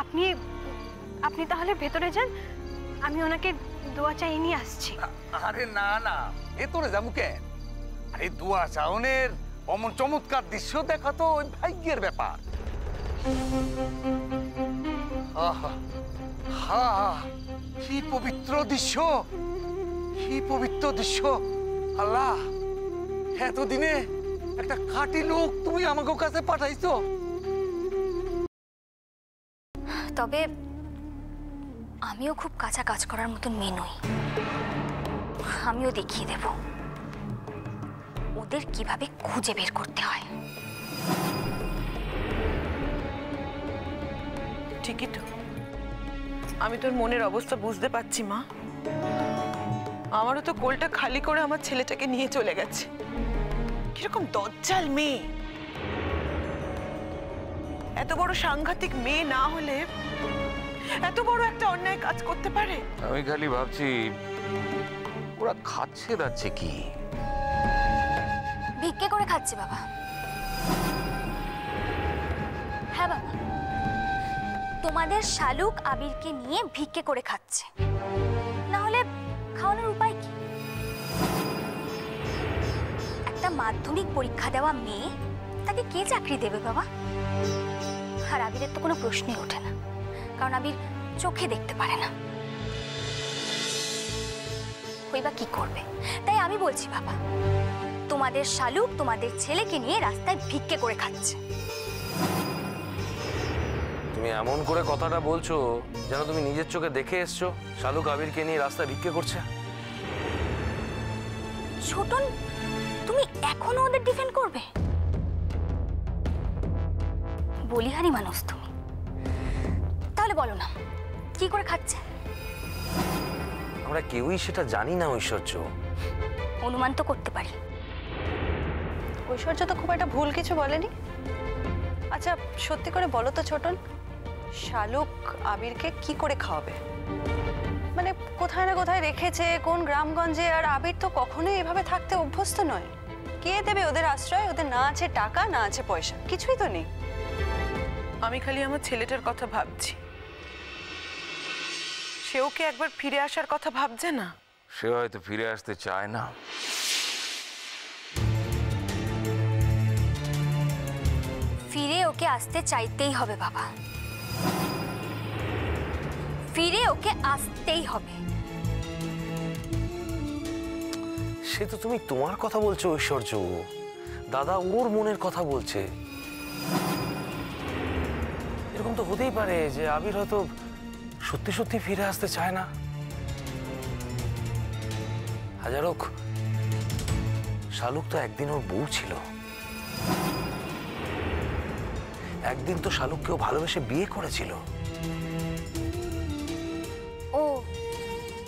আপনি আপনি তাহলে ভেতরে যান, আমি ওনাকে দোয়া চাই নিয়ে আসছি। আরে না না, ভেতরে যাবো কেন? এই দোয়া চাওনের অমন চমৎকার দৃশ্য দেখা তো ওই ভাগ্যের ব্যাপার। হা, কি পবিত্র দৃশ্য, কি পবিত্র দৃশ্য। আল্লাহ, এতদিনে একটা খাঁটি লোক তুমি আমাকে কাছে পাঠাইছো। তবে আমিও খুব কাঁচা কাজ করার মতন মেয়ে নই। আমিও দেখিয়ে দেব ওদের কিভাবে খুঁজে বের করতে হয়। ঠিকই তো, আমি তোর মনের অবস্থা বুঝতে পারছি মা। আমারও তো কোলটা খালি করে আমার ছেলেটাকে নিয়ে চলে গেছে। কিরকম দজ্জাল মেয়ে! এত বড় সাংঘাতিক মেয়ে না হলে এত বড় একটা অন্যায় কাজ করতে পারে? আমি খালি ভাবছি ওরা খাচ্ছে যাচ্ছে কি? ভিক্ষে করে খাচ্ছে বাবা। হ্যাঁ বাবা, তোমাদের শালুক আবিরকে নিয়ে ভিক্ষে করে খাচ্ছে, না হলে খাওয়ানোর উপায় কি? একটা মাধ্যমিক পরীক্ষা দেওয়া মেয়ে, তাকে কে চাকরি দেবে বাবা? আর আবিরের তো কোনো প্রশ্নই ওঠে না, কারণ আবির চোখে দেখতে পারে না। ওই বা কি করবে? তাই আমি বলছি বাবা, তোমাদের শালুক তোমাদের ছেলেকে নিয়ে রাস্তায় ভিক্ষে করে খাচ্ছে। তুমি এমন করে কথাটা বলছো যেন তুমি নিজের চোখে দেখে এসছো শালুক আবিরকে নিয়ে রাস্তায় ভিক্ষে করছে। ছোটন, তুমি এখনো ওদের ডিফেন্ড করবে? বলিহারি মানুষ তুমি। তাহলে বলো না, কি করে খাচ্ছে? আমরা কেউই সেটা জানি না ঐশ্বর্য। অনুমান তো করতে পারি। ঐশ্বর্য তো খুব একটা ভুল কিছু বলেনি। আচ্ছা সত্যি করে বলো তো ছোটন, শালুক আবিরকে কি করে খাওয়াবে? মানে কোথায় না কোথায় রেখেছে, কোন গ্রামগঞ্জে। আর আবির তো কখনোই এভাবে থাকতে অভ্যস্ত নয়। কে দেবে ওদের আশ্রয়? ওদের না আছে টাকা, না আছে পয়সা, কিছুই তো নেই। আমি খালি আমার ছেলেটার কথা ভাবছি। সেও কি একবার ফিরে আসার কথা ভাবছে না? সে হয়তো ফিরে আসতে চায় না। ফিরে ওকে আসতে চাইতেই হবে বাবা, ফিরে ওকে আসতেই হবে। সে তো তুমি তোমার কথা বলছো ঐশ্বর্য, দাদা ওর মনের কথা বলছে। এরকম তো হতেই পারে যে আবির হয়তো সত্যি সত্যি ফিরে আসতে চায় না। হাজার হোক, শালুক তো একদিন ওর বউ ছিল। একদিন তো শালুককেও ভালোবেসে বিয়ে করেছিল। ও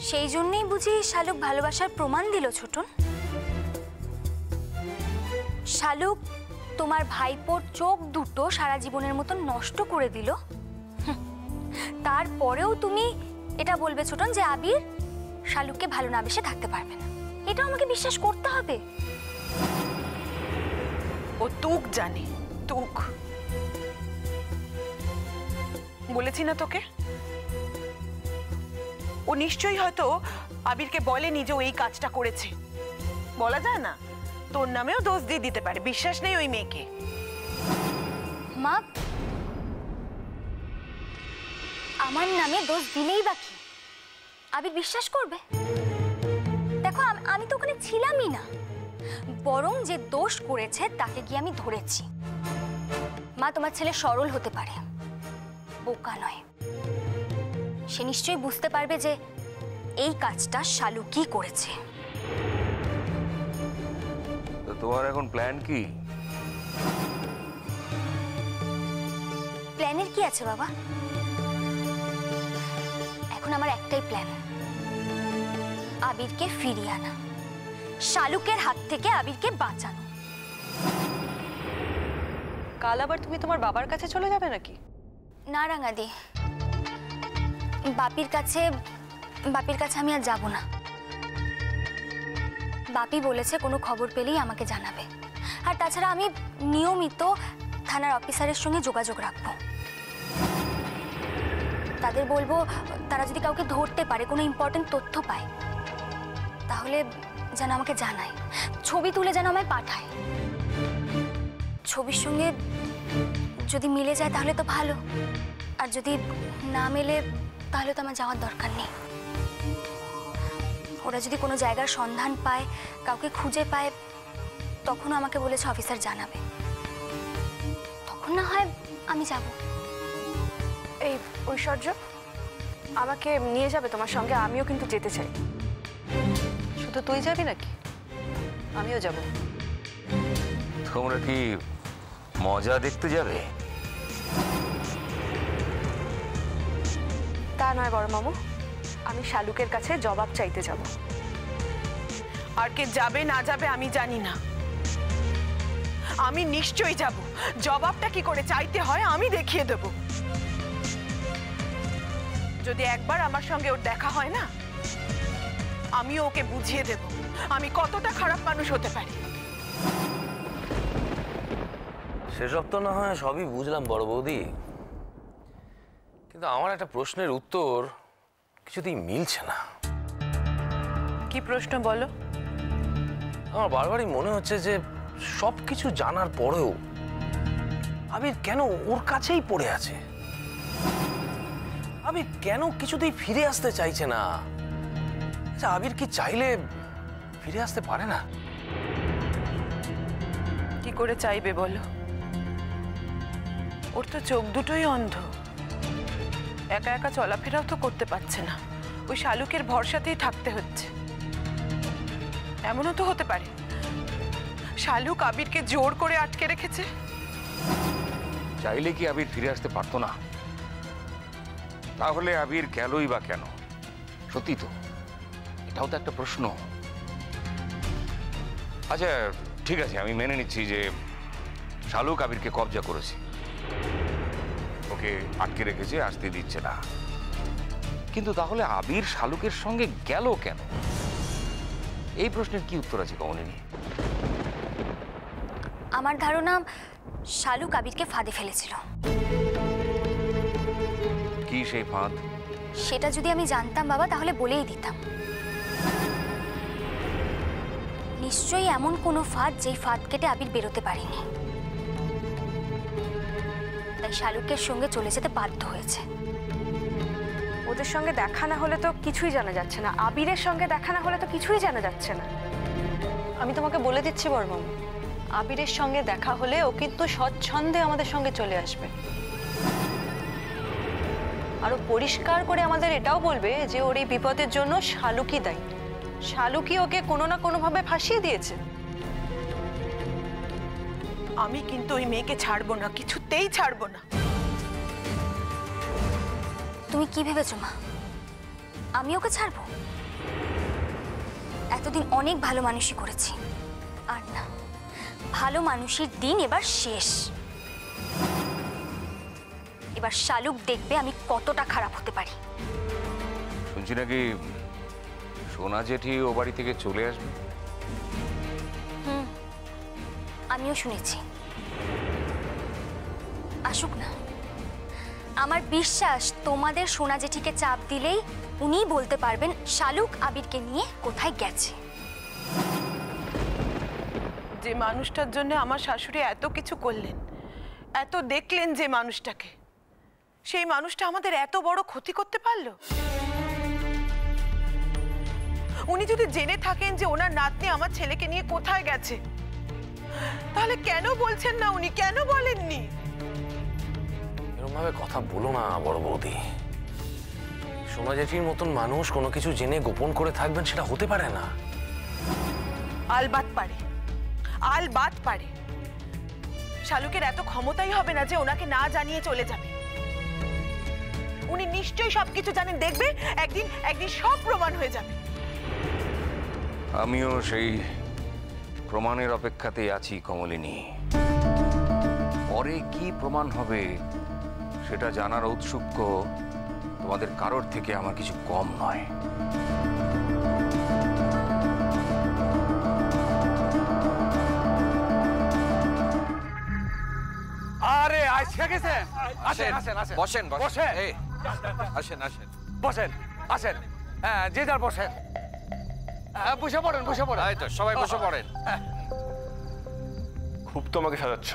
সেই জন্যই বুঝি শালুক ভালোবাসার প্রমাণ দিল ছোটন? শালুক তোমার ভাইপোর চোখ দুটো সারা জীবনের মতো নষ্ট করে দিল, তারপরেও তুমি এটা বলবে ছোটন যে আবির শালুককে ভালো না বেসে থাকতে পারবে না? এটা আমাকে বিশ্বাস করতে হবে। ও তুক জানে, তুক। বলেছি না তোকে, ও নিশ্চয়ই হয়তো আবিরকে বলেনি যে ও এই কাজটা করেছে। বলা যায় না, তোর নামেও দোষ দিয়ে দিতে পারে। বিশ্বাস নেই ওই মেয়েকে। মা, আমার নামে দোষ দিলেই বাকি আবির বিশ্বাস করবে? দেখো আমি তো ওখানে ছিলামই না, বরং যে দোষ করেছে তাকে গিয়ে আমি ধরেছি। মা, তোমার ছেলে সরল হতে পারে, বোকা নয়। সে নিশ্চয়ই বুঝতে পারবে যে এই কাজটা শালুকই করেছে। তো তোমার এখন প্ল্যান কি? প্ল্যানের কি আছে বাবা? এখন আমার একটাই প্ল্যান, আবিরকে ফিরিয়ে আনা, শালুকের হাত থেকে আবিরকে বাঁচানো। কাল আবার তুমি তোমার বাবার কাছে চলে যাবে নাকি? না রাঙাদি, বাপির কাছে আমি আর যাব না। বাপি বলেছে কোনো খবর পেলেই আমাকে জানাবে, আর তাছাড়া আমি নিয়মিত থানার অফিসারের সঙ্গে যোগাযোগ রাখবো। তাদের বলবো তারা যদি কাউকে ধরতে পারে, কোনো ইম্পর্টেন্ট তথ্য পায়, তাহলে যেন আমাকে জানায়, ছবি তুলে যেন আমায় পাঠায়। ছবির সঙ্গে যদি মিলে যায় তাহলে তো ভালো, আর যদি না মেলে তাহলে তো আমার যাওয়ার দরকার নেই। ওরা যদি কোনো জায়গার সন্ধান পায়, কাউকে খুঁজে পায়, তখনও আমাকে বলেছে অফিসার জানাবে, তখন না হয় আমি যাব। এই ঐশ্বর্য, আমাকে নিয়ে যাবে তোমার সঙ্গে? আমিও কিন্তু যেতে চাই। শুধু তুই যাবি নাকি? আমিও যাব। তোমরা কি মজা দেখতে যাবে? তা নয় বড় মামু, আমি শালুকের কাছে জবাব চাইতে যাব। আর কে যাবে না যাবে আমি জানি না, আমি নিশ্চয়ই যাব। জবাবটা কি করে চাইতে হয় আমি দেখিয়ে দেব। যদি একবার আমার সঙ্গে ওর দেখা হয় না, আমিও ওকে বুঝিয়ে দেব আমি কতটা খারাপ মানুষ হতে পারি। সেসব তো না হয় সবই বুঝলাম বড় বৌদি, কিন্তু আমার একটা প্রশ্নের উত্তর কিছুতেই মিলছে না। কি প্রশ্ন বলো? আমার বারবারই মনে হচ্ছে যে সবকিছু জানার পরেও আবির কেন ওর কাছেই পড়ে আছে। আবির কেন কিছুতেই ফিরে আসতে চাইছে না? আচ্ছা, আবির কি চাইলে ফিরে আসতে পারে না? কি করে চাইবে বলো? ওর তো চোখ দুটোই অন্ধ, একা একা চলাফেরাও তো করতে পারছে না, ওই শালুকের ভরসাতেই থাকতে হচ্ছে। এমনও তো হতে পারে শালুক আবিরকে জোর করে আটকে রেখেছে। চাইলে কি আবির ফিরে আসতে পারতো না? তাহলে আবির গেলই বা কেন? সত্যি তো, এটাও তো একটা প্রশ্ন। আচ্ছা ঠিক আছে, আমি মেনে নিচ্ছি যে শালুক আবিরকে কবজা করেছে, ওকে আটকে রেখেছে, আসতে দিচ্ছে না। কিন্তু তাহলে আবির শালুকের সঙ্গে গেল কেন? এই প্রশ্নের কি উত্তর আছে কমলিনী? আমার ধারণা শালুক আবিরকে ফাঁদে ফেলেছিল। কি সেই ফাঁদ? সেটা যদি আমি জানতাম বাবা, তাহলে বলেই দিতাম। নিশ্চয়ই এমন কোনো ফাঁদ যেই ফাঁদ কেটে আবির বেরোতে পারেনি, তাই শালুকের সঙ্গে চলে যেতে বাধ্য হয়েছে। ওদের সঙ্গে দেখা না হলে তো কিছুই জানা যাচ্ছে না, আবিরের সঙ্গে দেখা না হলে তো কিছুই জানা যাচ্ছে না। আমি তোমাকে বলে দিচ্ছি বড় মামু, আবিরের সঙ্গে দেখা হলে ও কিন্তু স্বচ্ছন্দে আমাদের সঙ্গে চলে আসবে, আরো পরিষ্কার করে আমাদের এটাও বলবে যে ওর এই বিপদের জন্য শালুকই দায়ী, শালুকই ওকে কোনো না কোনো ভাবে ফাঁসিয়ে দিয়েছে। আমি কিন্তু ওই মেয়েকে ছাড়বো না, কিছুতেই ছাড়বো না। তুমি কি ভেবেছো মা, আমি ওকে ছাড়বো? এতদিন অনেক ভালো মানুষই করেছি, আর না, ভালো মানুষের দিন এবার শেষ। এবার শালুক দেখবে আমি কতটা খারাপ হতে পারি। শুনছি নাকি সোনা জেঠি ও বাড়ি থেকে চলে আসবে? আমিও শুনেছি। আসুক না, আমার বিশ্বাস তোমাদের সোনা জেঠিকে চাপ দিলেই উনিই বলতে পারবেন শালুক আবিরকে নিয়ে কোথায় গেছে। যে মানুষটার জন্য আমার শাশুড়ি এত কিছু করলেন, এত দেখলেন, যে মানুষটাকে, সেই মানুষটা আমাদের এত বড় ক্ষতি করতে পারলো। উনি যদি জেনে থাকেন যে ওনার নাতনি আমার ছেলেকে নিয়ে কোথায় গেছে, তাহলে কেন বলছেন না? উনি কেন বলেননি? এরকম ভাবে কথা বলো না বড় বৌদি। সোনা জেঠির মতন মানুষ কোনো কিছু জেনে গোপন করে থাকবেন, সেটা হতে পারে না। আলবাত পারে, আলবাত পারে। শালুকের এত ক্ষমতাই হবে না যে ওনাকে না জানিয়ে চলে যাবে। উনি নিশ্চয়ই সবকিছু জানেন, দেখবে একদিন একদিন সব প্রমাণ হয়ে যাবে। আমিও সেই প্রমাণের অপেক্ষাতেই আছি কমলিনী। পরে কি প্রমাণ হবে সেটা জানার ঔৎসুক্য তোমাদের কারোর থেকে আমার কিছু কম নয়। আইসা গেছেন? আসেন আসেন আসেন বসেন বসেন বসেন এই, আসেন আসেন। বসেন আসেন। হ্যাঁ যে যার বসেন। বসে পড়েন বসে পড়েন। এই তো সবাই বসে পড়েন। খুব তো আমাকে সাজাচ্ছ,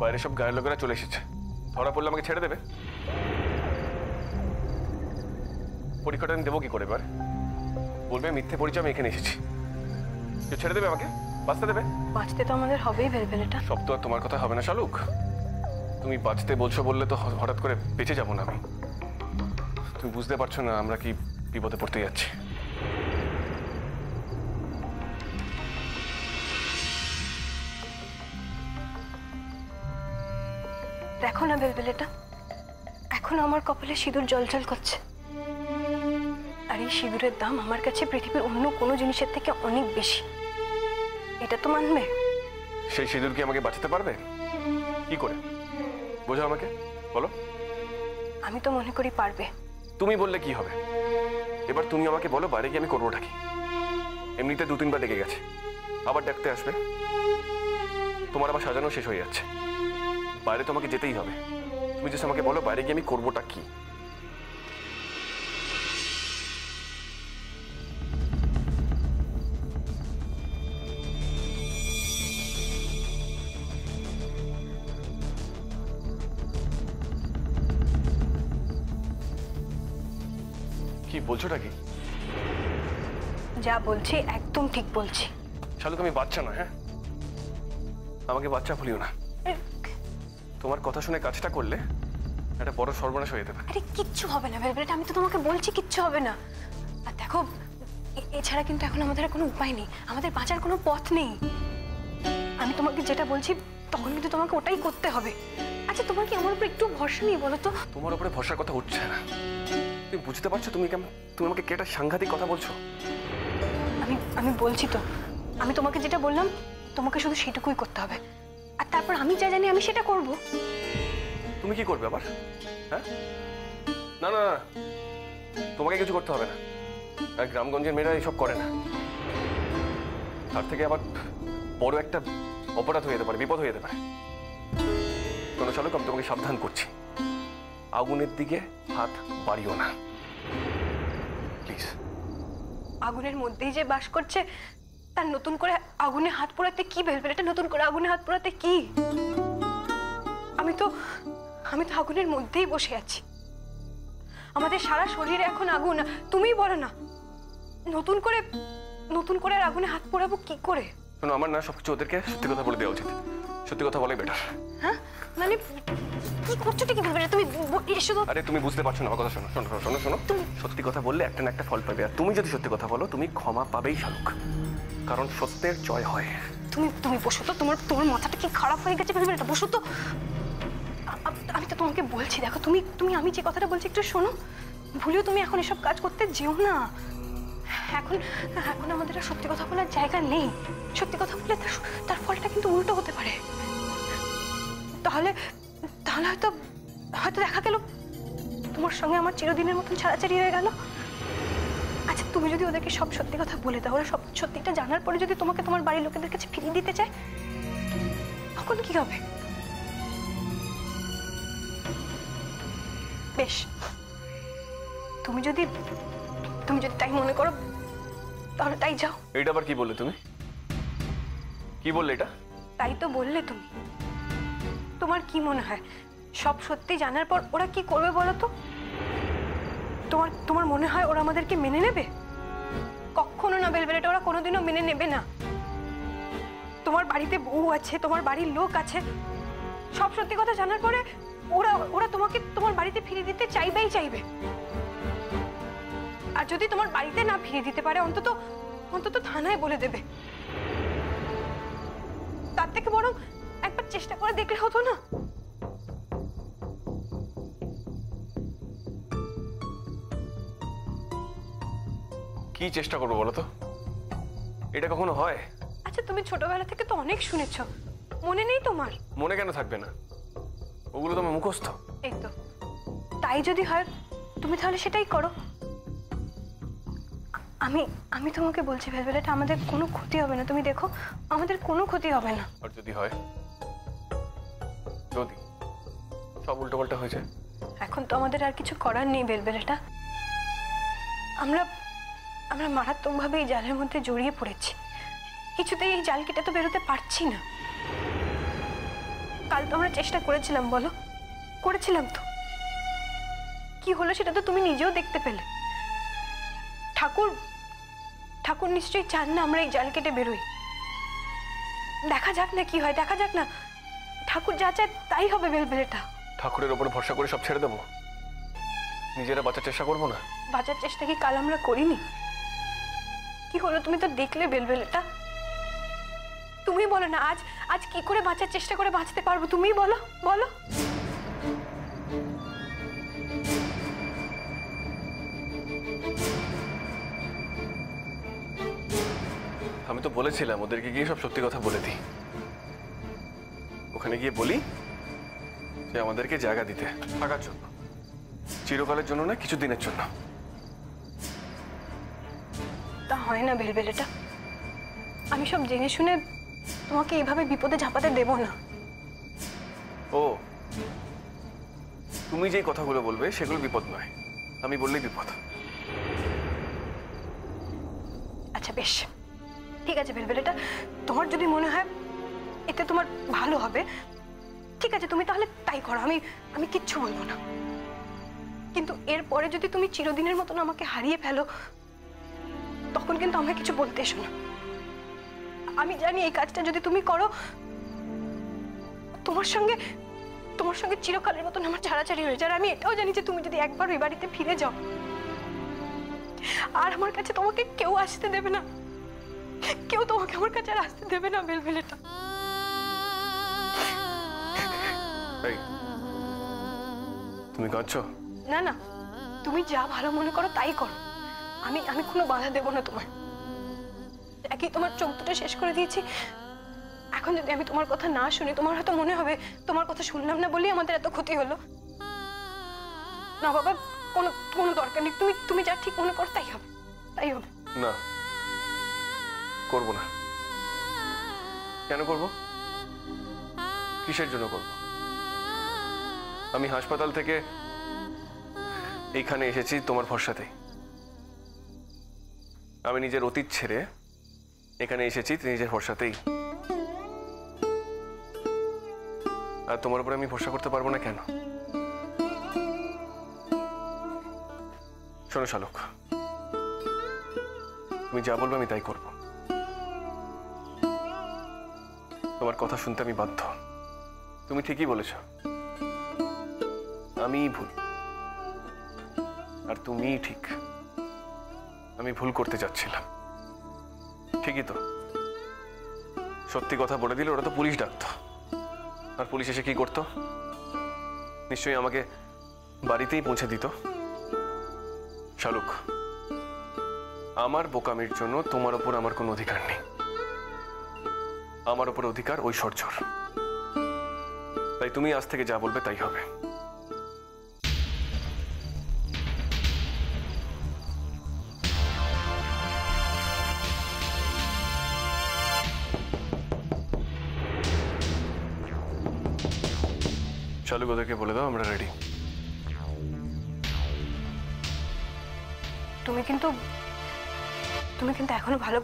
বাইরে সব গায়ের লোকেরা চলে এসেছে, ধরা পড়লে আমাকে ছেড়ে দেবে? পরীক্ষাটা আমি দেবো কি করে এবার? বলবে মিথ্যে পরিচয় আমি এখানে এসেছি, কেউ ছেড়ে দেবে আমাকে? বাঁচতে দেবে? বাঁচতে তো আমাদের হবেই ভেলভেলেটা। সব তো আর তোমার কথা হবে না শালুক। তুমি বাঁচতে বলছো বললে তো হঠাৎ করে বেঁচে যাবো না আমি। তুমি বুঝতে পারছো না আমরা কি বিপদে পড়তে যাচ্ছি। দেখো না ভেলভেলেটা, এখন আমার কপালে সিঁদুর জলজল করছে, আর এই সিঁদুরের দাম আমার কাছে পৃথিবীর অন্য কোনো জিনিসের থেকে অনেক বেশি। এটা তো মানবে? সেই সিঁদুর কি আমাকে বাঁচাতে পারবে? কি করে বোঝাও আমাকে, বলো। আমি তো মনে করি পারবে। তুমি বললে কি হবে? এবার তুমি আমাকে বলো বাইরে গিয়ে আমি করবোটা কি? এমনিতে 2-3 বার ডেকে গেছে, আবার ডাকতে আসবে। তোমার আবার সাজানো শেষ হয়ে যাচ্ছে, বাইরে তোমাকে যেতেই হবে। তুমি জাস্ট আমাকে বলো বাইরে গিয়ে আমি করবোটা কি? কি বলছোটা কি? যা বলছি একদম ঠিক বলছি। শালুক আমি বাচ্চা না, হ্যাঁ? আমাকে বাচ্চা ভুলিও না। তোমার কথা শুনে কাজটা করলে একটা বড় সর্বনাশ হয়ে যেতে পারে। আরে কিচ্ছু হবে না ভেলভেলেট, আমি তো তোমাকে বলছি কিচ্ছু হবে না। আর দেখো এছাড়া কিন্তু এখন আমাদের আর কোনো উপায় নেই, আমাদের বাঁচার কোনো পথ নেই। আমি তোমাকে যেটা বলছি তখন কিন্তু তোমাকে ওটাই করতে হবে। আচ্ছা তোমার কি আমার উপর একটু ভরসা নেই বলো তো? তোমার উপরে ভরসার কথা উঠছে না। তুমি বুঝতে পারছো তুমি আমাকে কে একটা সাংঘাতিক কথা বলছো? আমি বলছি তো, আমি তোমাকে যেটা বললাম তোমাকে শুধু সেটুকুই করতে হবে, আর তারপর আমি যা জানি আমি সেটা করব। তুমি কি করবে আবার? হ্যাঁ, না না না, তোমাকে কিছু করতে হবে না। আর গ্রামগঞ্জের মেয়েরা এইসব করে না। তার থেকে আবার বড় একটা অপরাধ হয়ে যেতে পারে, বিপদ হয়ে যেতে পারে। কোনো চালক আমি তোমাকে সাবধান করছি, আগুনের দিকে হাত বাড়িও না প্লিজ। আগুনের মধ্যেই যে বাস করছে তার নতুন করে আগুনে হাত পোড়াতে কি ভেলভেলেটা? নতুন করে আগুনে হাত পোড়াতে কি? আমি তো আগুনের মধ্যেই বসে আছি, আমাদের সারা শরীরে এখন আগুন। তুমিই বলো না নতুন করে আর আগুনে হাত পোড়াবো কি করে? শোনো, আমার না সবকিছু ওদেরকে সত্যি কথা বলে দেওয়া উচিত। সত্যি কথা বলাই বেটার। হ্যাঁ মানে কি করছো কি ভেলভেলেটা? তুমি এসো তো। আরে তুমি বুঝতে পারছো না আমার কথা। শোনো শোনো শোনো শোনো, সত্যি কথা বললে একটা না একটা ফল পাবে, আর তুমি যদি সত্যি কথা বলো তুমি ক্ষমা পাবেই শালুক, কারণ সত্যের জয় হয়। তুমি বসো তো, তোমার মাথাটা কি খারাপ হয়ে গেছে ভেলভেলেটা? বসো তো। আমি তো তোমাকে বলছি, দেখো তুমি আমি যে কথাটা বলছি একটু শোনো। ভুলেও তুমি এখন এসব কাজ করতে যেও না। এখন আমাদের আর সত্যি কথা বলার জায়গা নেই। সত্যি কথা বলে তার ফলটা কিন্তু উল্টো হতে পারে। তাহলে হয়তো দেখা গেল তোমার সঙ্গে আমার চিরদিনের মতন ছাড়াছাড়ি হয়ে গেল। আচ্ছা তুমি যদি ওদেরকে সব সত্যি কথা বলে দাও, ওরা সব সত্যিটা জানার পরে যদি তোমাকে তোমার বাড়ির লোকেদের কাছে ফিরিয়ে দিতে চায়, তখন কি হবে? বেশ, তুমি যদি তাই মনে করো তাহলে তাই যাও। এইটা আবার কি বললে তুমি? কি বললে এটা? তাই তো বললে তুমি। তোমার কি মনে হয় সব সত্যি জানার পর ওরা কি করবে বলো তো? তোমার মনে হয় ওরা আমাদেরকে মেনে নেবে? কখনো না ভেলভেলেটা, ওরা কোনোদিনও মেনে নেবে না। তোমার বাড়িতে বউ আছে, তোমার বাড়ির লোক আছে, সব সত্যি কথা জানার পরে ওরা তোমাকে তোমার বাড়িতে ফিরিয়ে দিতে চাইবে। আর যদি তোমার বাড়িতে না ফিরিয়ে দিতে পারে অন্তত থানায় বলে দেবে। তার থেকে বরং একবার চেষ্টা করে দেখলে হতো না? কি চেষ্টা করবো বলো তো? এটা কখনো হয়? আচ্ছা তুমি ছোটবেলা থেকে তো অনেক শুনেছো, মনে নেই তোমার? মনে কেন থাকবে না, ওগুলো তো আমার মুখস্থ। এই তো, তাই যদি হয় তুমি তাহলে সেটাই করো। আমি তোমাকে বলছি ভেলভেলেটা, আমাদের কোনো ক্ষতি হবে না। তুমি দেখো আমাদের কোনো ক্ষতি হবে না। আর যদি হয়? যদি সব উল্টোপাল্টা হয়ে যায়? এখন তো আমাদের আর কিছু করার নেই বেলবেলেটা। আমরা আমরা মারাত্মকভাবে এই জালের মধ্যে জড়িয়ে পড়েছি। কিছুতেই এই জাল কেটে তো বেরোতে পারছি না। কাল তো আমরা চেষ্টা করেছিলাম, বলো? করেছিলাম তো। কি হলো সেটা তো তুমি নিজেও দেখতে পেলে। ঠাকুর ঠাকুর নিশ্চয়ই চান না আমরা এই জাল কেটে বেরোই। দেখা যাক না কি হয়, দেখা যাক না। ঠাকুর যা চায় তাই হবে বেলবেলেটা। ঠাকুরের ওপর ভরসা করে সব ছেড়ে দেবো? নিজেরা বাঁচার চেষ্টা করবো না? বাঁচার চেষ্টা কি কাল আমরা করিনি? কি হলো তুমি তো দেখলে বেলবেলেটা। তুমি বলো না, আজ আজ কি করে বাঁচার চেষ্টা করে বাঁচতে পারবো? তুমিই বলো, বলো। আমি তো বলেছিলাম ওদেরকে গিয়ে সব সত্যি কথা বলে দিই। ওখানে গিয়ে বলি যে আমাদেরকে জায়গা দিতে, থাকার জন্য, চিরকালের জন্য না, কিছু দিনের জন্য। তা হয় না বেলবেলেটা। আমি সব জেনে শুনে তোমাকে এইভাবে বিপদে ঝাঁপাতে দেব না। ও, তুমি যেই কথাগুলো বলবে সেগুলো বিপদ নয়, আমি বললেই বিপদ। আচ্ছা বেশ, ঠিক আছে বেলবেলেটা, তোমার যদি মনে হয় এতে তোমার ভালো হবে, ঠিক আছে, তুমি তাহলে তাই করো। আমি কিচ্ছু বলবো না। কিন্তু এরপরে যদি তুমি চিরদিনের মতন আমাকে হারিয়ে ফেলো, তখন কিন্তু আমাকে কিছু বলতে এসো না। আমি জানি এই কাজটা যদি তুমি করো, তোমার সঙ্গে চিরকালের মতন আমার ছাড়াছাড়ি হয়ে যায়। আমি এটাও জানি যে তুমি যদি একবার ওই বাড়িতে ফিরে যাও, আর আমার কাছে তোমাকে কেউ আসতে দেবে না, কেউ তোমাকে আমার কাছে আর আসতে দেবে না বেলবেলেটা। তুমি কাঁদছো? না না, তুমি যা ভালো মনে করো তাই করো। আমি কোনো বাধা দেব না তোমার। একই তোমার চোখ দুটো শেষ করে দিয়েছি। এখন যদি আমি তোমার কথা না শুনি, তোমার হয়তো মনে হবে তোমার কথা শুনলাম না বলেই আমাদের এত ক্ষতি হলো। না বাবা, কোনো দরকার নেই। তুমি যা ঠিক মনে করো তাই হবে, তাই হবে। না, করবো না। কেন করব? কিসের জন্য করব? আমি হাসপাতাল থেকে এইখানে এসেছি তোমার ভরসাতেই। আমি নিজের অতীত ছেড়ে এখানে এসেছি নিজের ভরসাতেই। আর তোমার উপরে আমি ভরসা করতে পারবো না কেন? শোনো শালক, তুমি যা বলবে আমি তাই করব। তোমার কথা শুনতে আমি বাধ্য। তুমি ঠিকই বলেছ, আমিই ভুল আর তুমিই ঠিক। আমি ভুল করতে যাচ্ছিলাম, ঠিকই তো। সত্যি কথা বলে দিলে ওরা তো পুলিশ ডাকতো, আর পুলিশ এসে কি করতো? নিশ্চয়ই আমাকে বাড়িতেই পৌঁছে দিত। শালুক, আমার বোকামির জন্য তোমার উপর আমার কোনো অধিকার নেই। আমার উপর অধিকার ঐশ্বর্যর। তাই তুমি আজ থেকে যা বলবে তাই হবে। শালুক, ওদেরকে বলে দাও আমরা রেডি। তুমি কিন্তু এখনো ভালো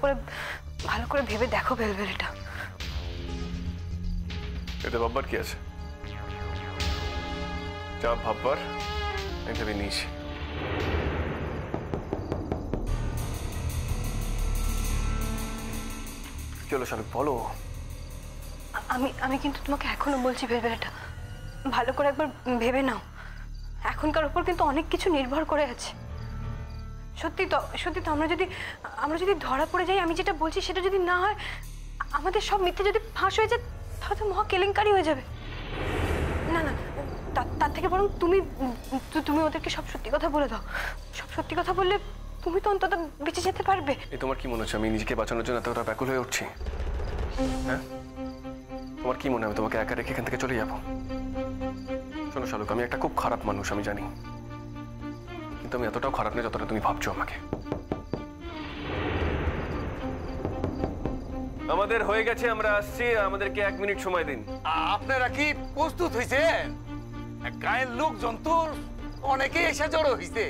করে ভেবে দেখো বেলবেলেটা। এতে ভাববার কি আছে? যা ভাববার আমি ভেবে নিয়েছি। চলো শালুক, বলো। আমি কিন্তু তোমাকে এখনো বলছি বেলবেলেটা, ভালো করে একবার ভেবে নাও। এখনকার উপর কিন্তু অনেক কিছু নির্ভর করে আছে। সত্যি তো আমরা যদি ধরা পড়ে যাই, আমি যেটা বলছি সেটা যদি না হয়, আমাদের সব মিথ্যে যদি ফাঁস হয়ে যায়, তাহলে তো মহা কেলেঙ্কারি হয়ে যাবে। না না, তার থেকে বরং তুমি ওদেরকে সব সত্যি কথা বলে দাও। সব সত্যি কথা বললে তুমি তো অন্তত বেঁচে যেতে পারবে। এই তোমার কি মনে হচ্ছে আমি নিজেকে বাঁচানোর জন্য এতটা ব্যাকুল হয়ে উঠছি? হ্যাঁ, তোমার কি মনে হয় আমি তোমাকে একা রেখে এখান থেকে চলে যাবো? শোনো শালুক, আমি একটা খুব খারাপ মানুষ, আমি জানি, কিন্তু আমি এতটাও খারাপ নয় যতটা তুমি ভাবছো আমাকে। আমাদের হয়ে গেছে, আমরা আসছি, আমাদেরকে 1 মিনিট সময় দিন। আপনারা কি প্রস্তুত হয়েছেন? গায়ের লোকজন তো অনেকে এসে জড়ো হয়েছে,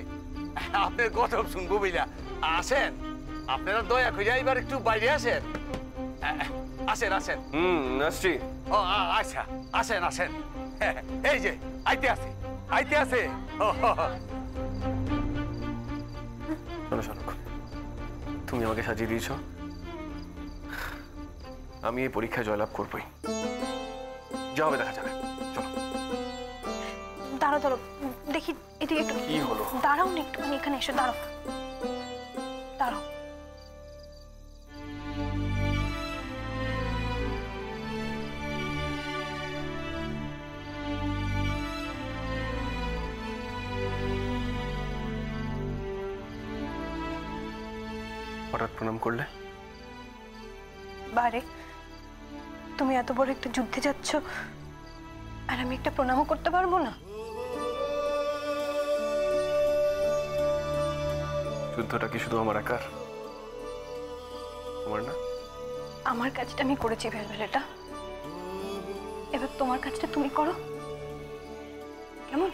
আপনার কথা শুনবো বুঝলা। আসেন, আপনারা দয়া করে এবার একটু বাইরে আসেন। আসেন আসেন। আসছি। ও আচ্ছা, আসেন আসেন। এই যে আইতে আছে, আইতে আছে। শোনো শালুক, তুমি আমাকে সাজিয়ে দিয়েছ, আমি এই পরীক্ষায় জয়লাভ করবই। যা হবে দেখা যাবে। চলো। দাঁড়াও দাঁড়াও, দেখি এদিকে একটু। কি হলো? দাঁড়াও না একটুখানি, এখানে এসো, দাঁড়াও দাঁড়াও। হঠাৎ প্রণাম করলে? বারে, তুমি এত বড় একটা যুদ্ধে যাচ্ছ আর আমি একটা প্রণামও করতে পারবো না? যুদ্ধটা কি শুধু আমার একার? তোমার না? আমার কাজটা আমি করেছি ভেলভেলেটা, এবার তোমার কাজটা তুমি করো, কেমন?